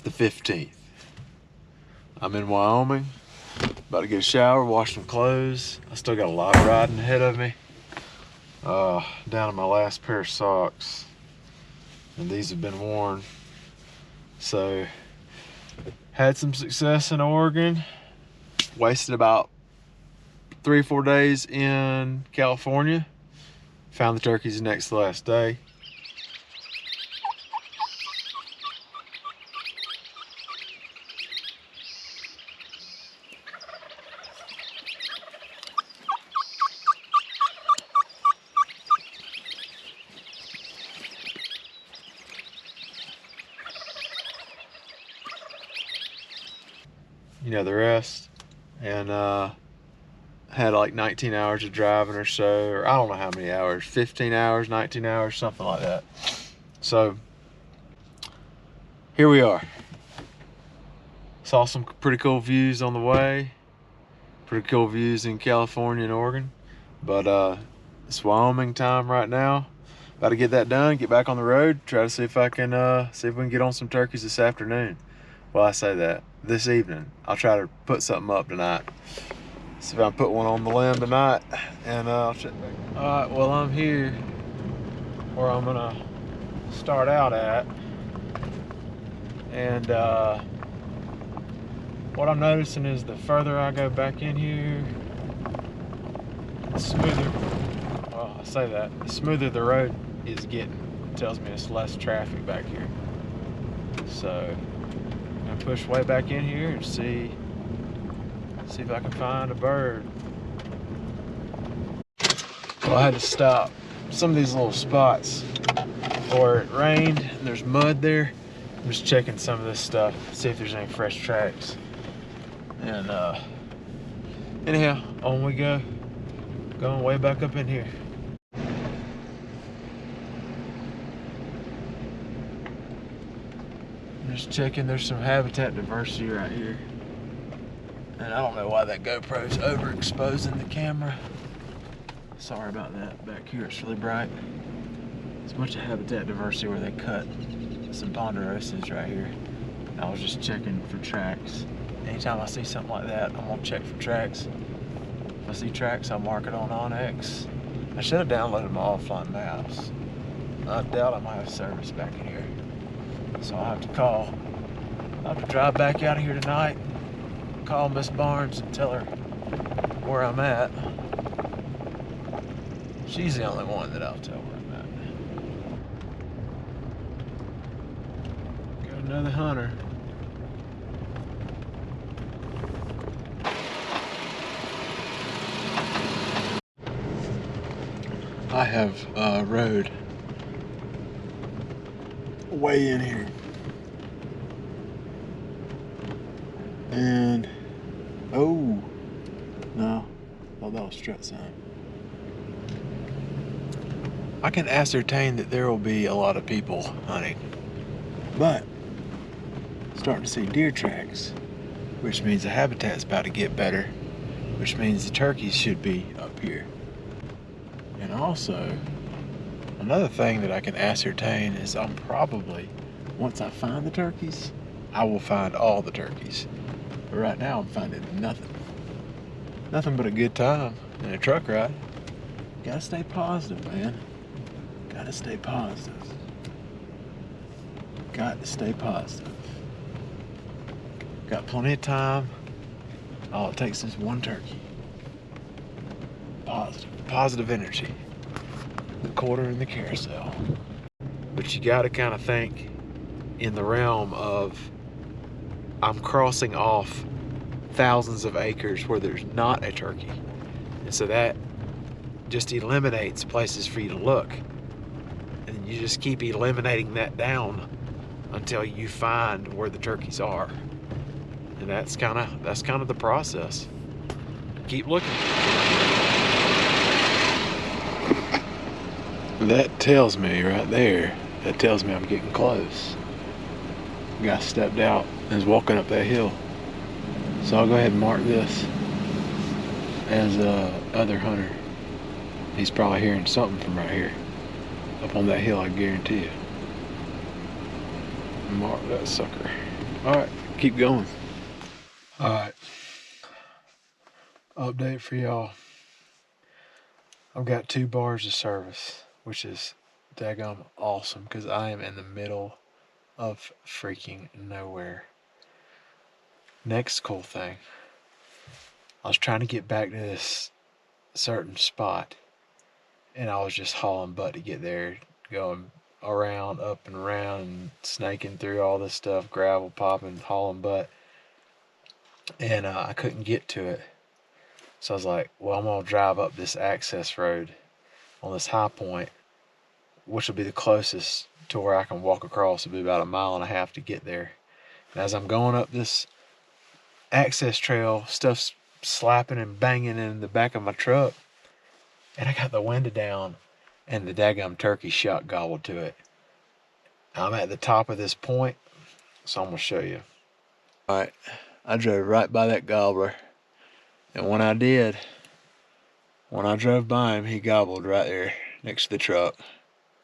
the 15th. I'm in Wyoming, about to get a shower, wash some clothes. I still got a lot of riding ahead of me. Down to my last pair of socks, and these have been worn. So, had some success in Oregon. Wasted about 3 or 4 days in California. Found the turkeys the next to last day. You know the rest. And had like 19 hours of driving or so, or I don't know how many hours, 15 hours, 19 hours, something like that. So here we are. Saw some pretty cool views on the way, pretty cool views in California and Oregon, but it's Wyoming time right now. About to get that done, get back on the road, try to see if I can see if we can get on some turkeys this afternoon. Well, I say that, this evening. I'll try to put something up tonight. See if I can put one on the limb tonight, and I'll check back. All right, well, I'm here where I'm gonna start out at, and what I'm noticing is the further I go back in here, the smoother, well, I say that, the smoother the road is getting. It tells me it's less traffic back here. So I'm gonna push way back in here and see if I can find a bird. Well, I had to stop some of these little spots where it rained and there's mud there. I'm just checking some of this stuff, see if there's any fresh tracks. And anyhow, on we go. Going way back up in here. I'm just checking, there's some habitat diversity right here. And I don't know why that GoPro's overexposing the camera. Sorry about that. Back here it's really bright. It's a bunch of habitat diversity where they cut some ponderosas right here. I was just checking for tracks. Anytime I see something like that, I'm gonna check for tracks. If I see tracks, I'll mark it on Onyx. I should have downloaded my offline maps. I doubt I might have service back in here. So I'll have to call. I'll have to drive back out of here tonight, call Miss Barnes and tell her where I'm at. She's the only one that I'll tell where I'm at. Got another hunter. I have rode way in here. And oh no, thought that was strut sign. I can ascertain that there will be a lot of people hunting, but starting to see deer tracks, which means the habitat's about to get better, which means the turkeys should be up here. And also, another thing that I can ascertain is I'm probably, once I find the turkeys, I will find all the turkeys. But right now I'm finding nothing. Nothing but a good time and a truck ride. Gotta stay positive, man. Gotta stay positive. Got to stay positive. Got plenty of time. All it takes is one turkey. Positive energy. The quarter in the carousel. But you gotta kind of think in the realm of, I'm crossing off thousands of acres where there's not a turkey. And so that just eliminates places for you to look. And you just keep eliminating that down until you find where the turkeys are. And that's kind of the process. Keep looking. That tells me right there, that tells me I'm getting close. The guy stepped out and is walking up that hill. So I'll go ahead and mark this as other hunter. He's probably hearing something from right here. Up on that hill, I guarantee you. Mark that sucker. Alright, keep going. Alright. Update for y'all. I've got 2 bars of service, which is daggum awesome because I am in the middle of freaking nowhere. Next cool thing. I was trying to get back to this certain spot and I was just hauling butt to get there, going around, up and around, and snaking through all this stuff, gravel popping, hauling butt, and I couldn't get to it. So I was like, well, I'm gonna drive up this access road on this high point, which will be the closest to where I can walk across. It'll be about 1.5 miles to get there. And as I'm going up this access trail, stuff's slapping and banging in the back of my truck, and I got the window down, and the daggum turkey shot gobbled to it. I'm at the top of this point, so I'm gonna show you. All right, I drove right by that gobbler, and when I drove by him, he gobbled right there next to the truck,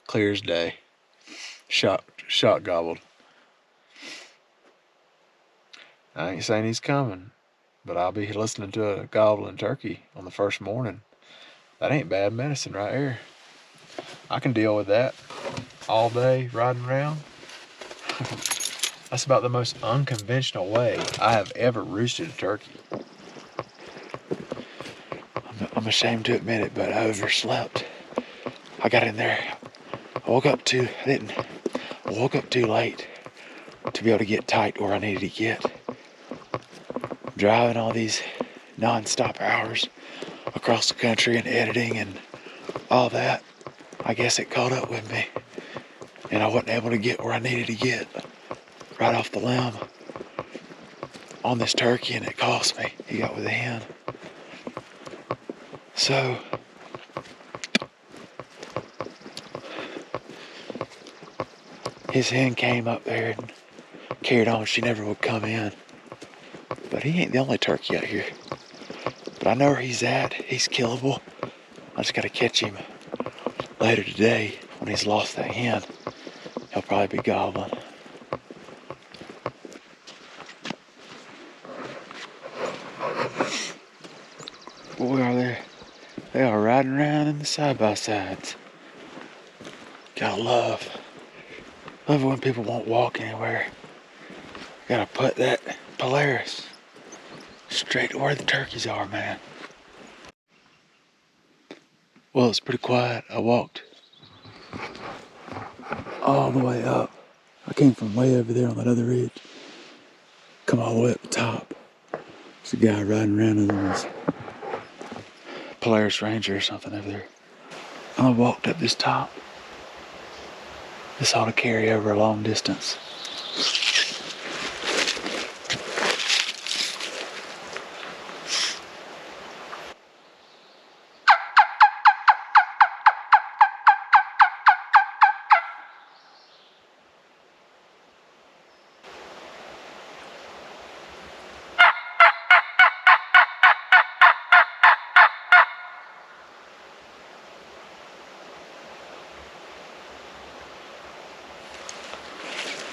clear as day. Shot gobbled. I ain't saying he's coming, but I'll be listening to a gobbling turkey on the first morning. That ain't bad medicine right here. I can deal with that all day riding around. That's about the most unconventional way I have ever roosted a turkey. I'm ashamed to admit it, but I overslept. I got in there. I woke up too late to be able to get tight where I needed to get. Driving all these non-stop hours across the country and editing and all that, I guess it caught up with me. And I wasn't able to get where I needed to get right off the limb on this turkey, and it cost me. He got with a hen. So his hen came up there and carried on. She never would come in. But he ain't the only turkey out here. But I know where he's at. He's killable. I just gotta catch him later today when he's lost that hen. He'll probably be gobbling. Boy, are they? They are riding around in the side-by-sides. Gotta love it when people won't walk anywhere. Gotta put that Polaris straight to where the turkeys are, man. Well, it's pretty quiet. I walked all the way up. I came from way over there on that other ridge. Come all the way up the top. There's a guy riding around in his Polaris Ranger or something over there. And I walked up this top. This ought to carry over a long distance.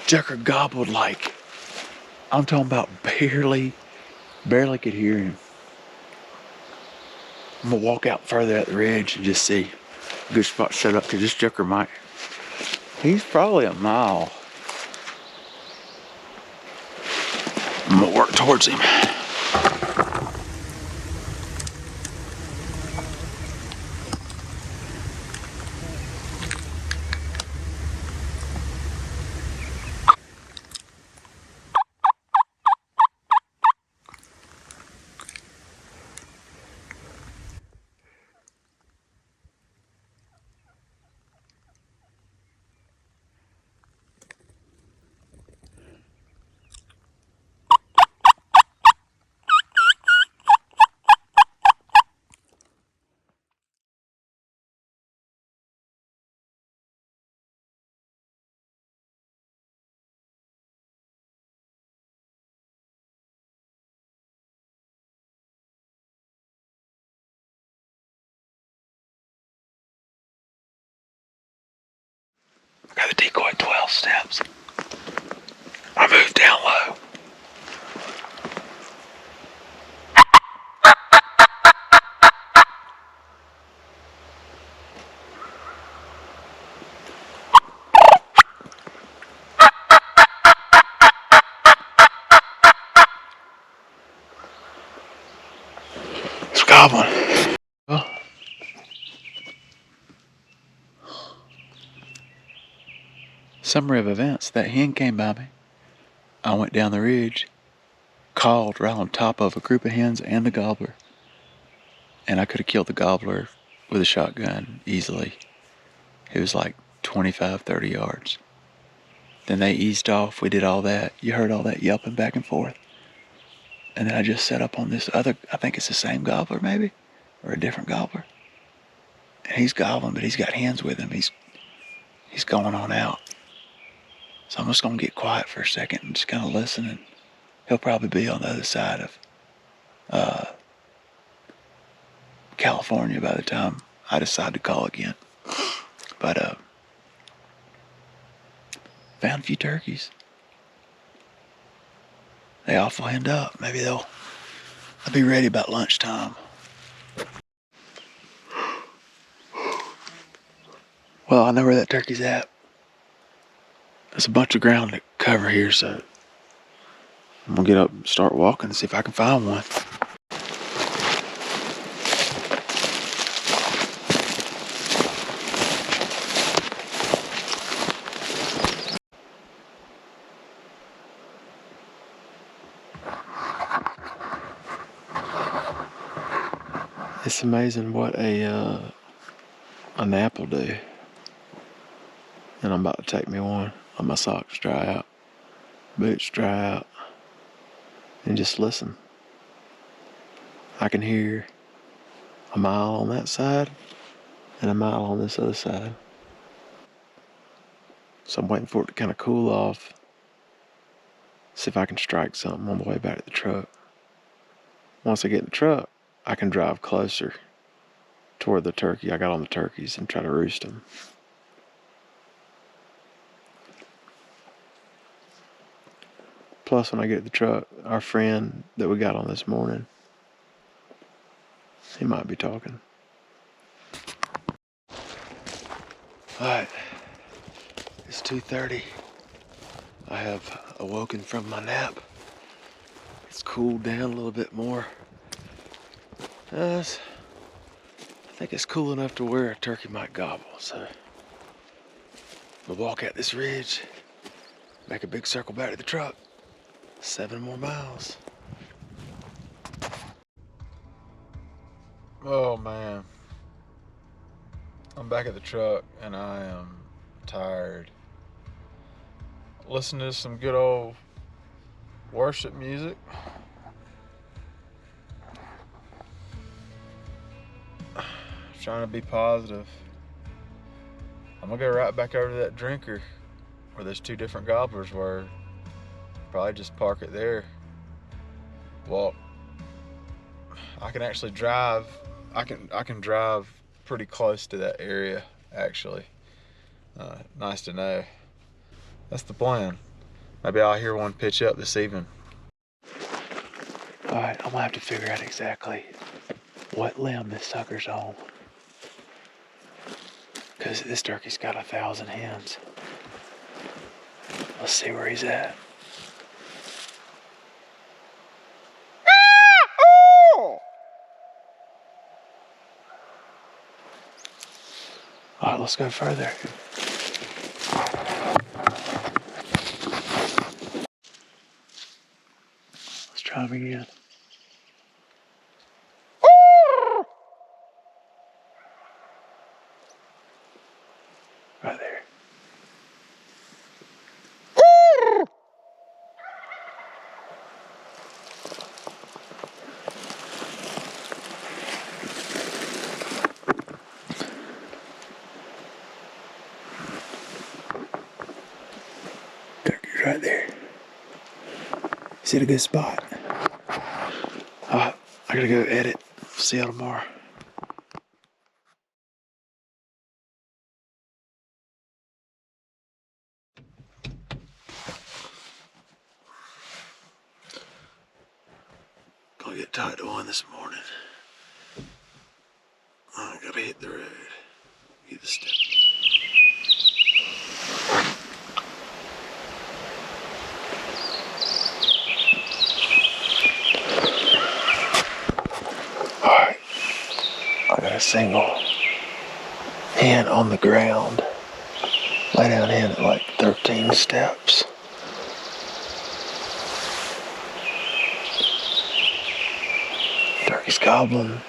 Jucker gobbled like, I'm talking about barely could hear him. I'm gonna walk out further at the ridge and just see a good spot to shut up, because this jucker he's probably 1 mile. I'm gonna work towards him. Got the decoy 12 steps. I moved down low. gobbling. Oh. Summary of events. That hen came by me. I went down the ridge, called right on top of a group of hens and the gobbler. And I could have killed the gobbler with a shotgun easily. It was like 25, 30 yards. Then they eased off. We did all that. You heard all that yelping back and forth. And then I just set up on this other, I think it's the same gobbler maybe, or a different gobbler. And he's gobbling, but he's got hens with him. He's going on out. So I'm just going to get quiet for a second and just kind of listen. And he'll probably be on the other side of California by the time I decide to call again. But found a few turkeys. They awful end up. Maybe they'll be ready about lunchtime. Well, I know where that turkey's at. There's a bunch of ground to cover here, so I'm gonna get up and start walking and see if I can find one. It's amazing what a nap will do. And I'm about to take me one. Let my socks dry out, boots dry out, and just listen. I can hear a mile on that side and a mile on this other side. So I'm waiting for it to kind of cool off. See if I can strike something on the way back to the truck. Once I get in the truck, I can drive closer toward the turkey. I got on the turkeys and try to roost them. Plus, when I get to the truck, our friend that we got on this morning, he might be talking. Alright, it's 2:30. I have awoken from my nap. It's cooled down a little bit more. I think it's cool enough to where a turkey might gobble, so we'll walk out this ridge, make a big circle back to the truck. 7 more miles. Oh man, I'm back at the truck and I am tired. Listen to some good old worship music. Trying to be positive. I'm gonna go right back over to that drinker where those 2 different gobblers were. Probably just park it there. Well, I can actually drive. I can drive pretty close to that area actually. Nice to know. That's the plan. Maybe I'll hear one pitch up this evening. All right, I'm gonna have to figure out exactly what limb this sucker's on, because this turkey's got 1,000 hens. Let's see where he's at. All right, let's go further. Let's try him again. Right there. Turkey's right there. Is it a good spot? I gotta go edit. See y'all tomorrow. Gonna get tied to one this morning. I gotta hit the road. Get the step. Alright, a single hen on the ground. Lay down in at like 13 steps. Turkey's gobbling.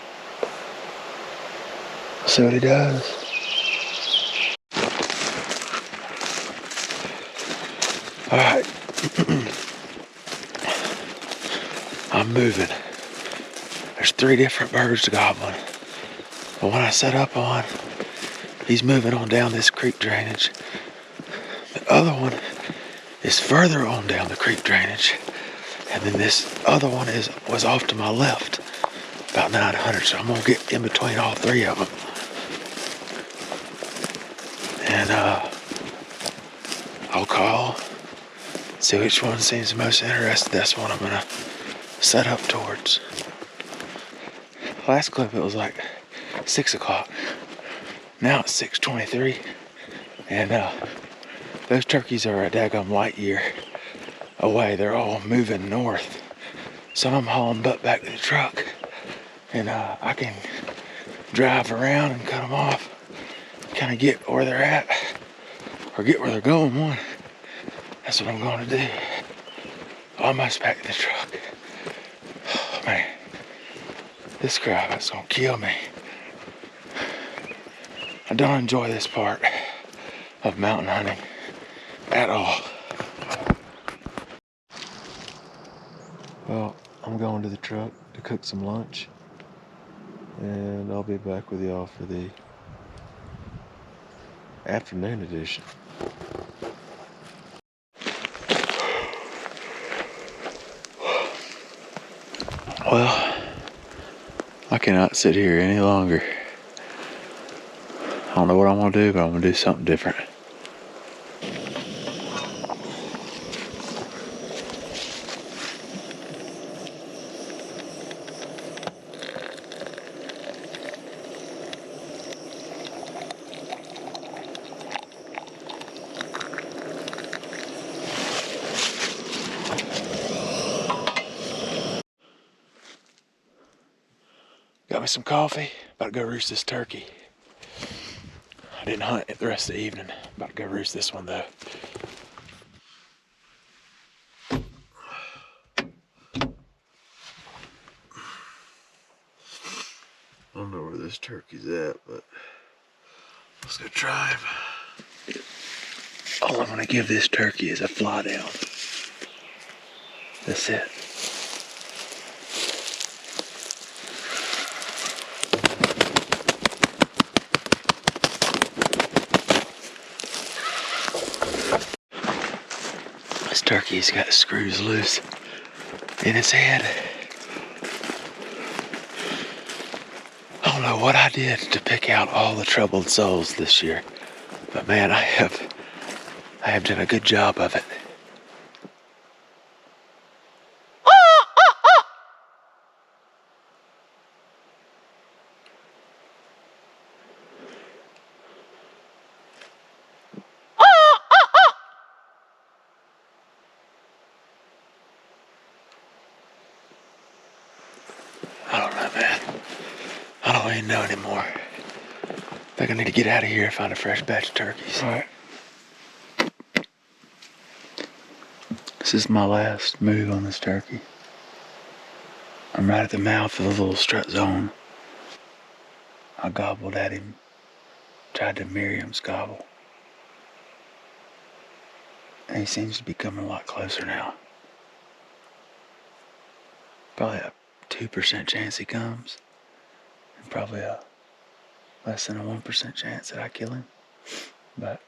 See what he does. All right. I'm moving. There's 3 different birds gobbling. The one I set up on, he's moving on down this creek drainage. The other one is further on down the creek drainage. And then this other one was off to my left, about 900. So I'm gonna get in between all 3 of them. And I'll call, see which one seems the most interested. That's one I'm gonna set up towards. Last clip it was like 6 o'clock. Now it's 6:23, and those turkeys are a daggum light year away. They're all moving north. So I'm hauling butt back to the truck, and I can drive around and cut them off, kind of get where they're at, or get where they're going. One, that's what I'm going to do. Almost back to the truck. Oh, man, this crowd is gonna kill me. I don't enjoy this part of mountain hunting at all. Well, I'm going to the truck to cook some lunch, and I'll be back with y'all for the afternoon edition. Well, I cannot sit here any longer. I don't know what I'm gonna do, but I'm gonna do something different. Got me some coffee, about to go roost this turkey. I didn't hunt it the rest of the evening. About to go roost this one though. I don't know where this turkey's at, but let's go try him. All I'm gonna give this turkey is a fly down. That's it. This turkey's got screws loose in his head. I don't know what I did to pick out all the troubled souls this year, but man, I have done a good job of it. I don't know, man. I don't even know anymore. I think I need to get out of here and find a fresh batch of turkeys. All right. This is my last move on this turkey. I'm right at the mouth of the little strut zone. I gobbled at him. Tried to Merriam's gobble. And he seems to be coming a lot closer now. Probably a 2% chance he comes. And probably a less than a 1% chance that I kill him. But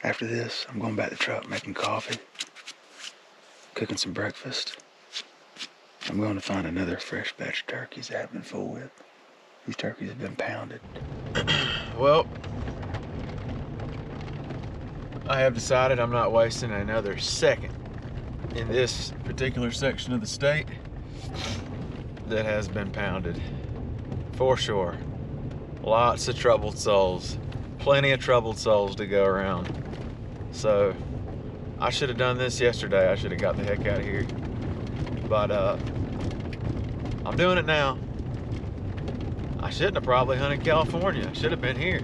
after this, I'm going back to the truck, making coffee, cooking some breakfast. I'm going to find another fresh batch of turkeys that I've been full with. These turkeys have been pounded. Well, I have decided I'm not wasting another second in this particular section of the state that has been pounded. For sure. Lots of troubled souls. Plenty of troubled souls to go around. So I should have done this yesterday. I should have got the heck out of here. But I'm doing it now. I shouldn't have probably hunted California. I should have been here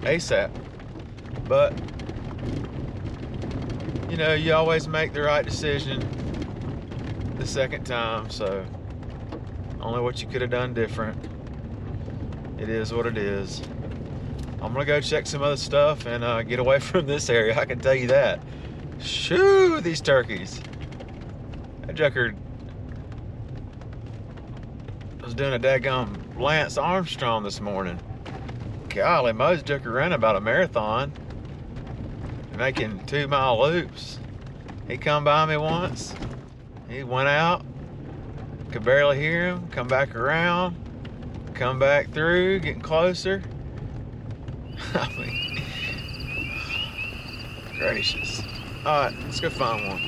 ASAP. But, you know, you always make the right decision the second time, so only what you could have done different. It is what it is. I'm gonna go check some other stuff and get away from this area, I can tell you that. Shoo, these turkeys. That joker was doing a daggum Lance Armstrong this morning. Golly, most joker ran about a marathon, making 2-mile loops. He come by me once. He went out, could barely hear him, come back around, come back through, getting closer. I mean, gracious. All right, let's go find one.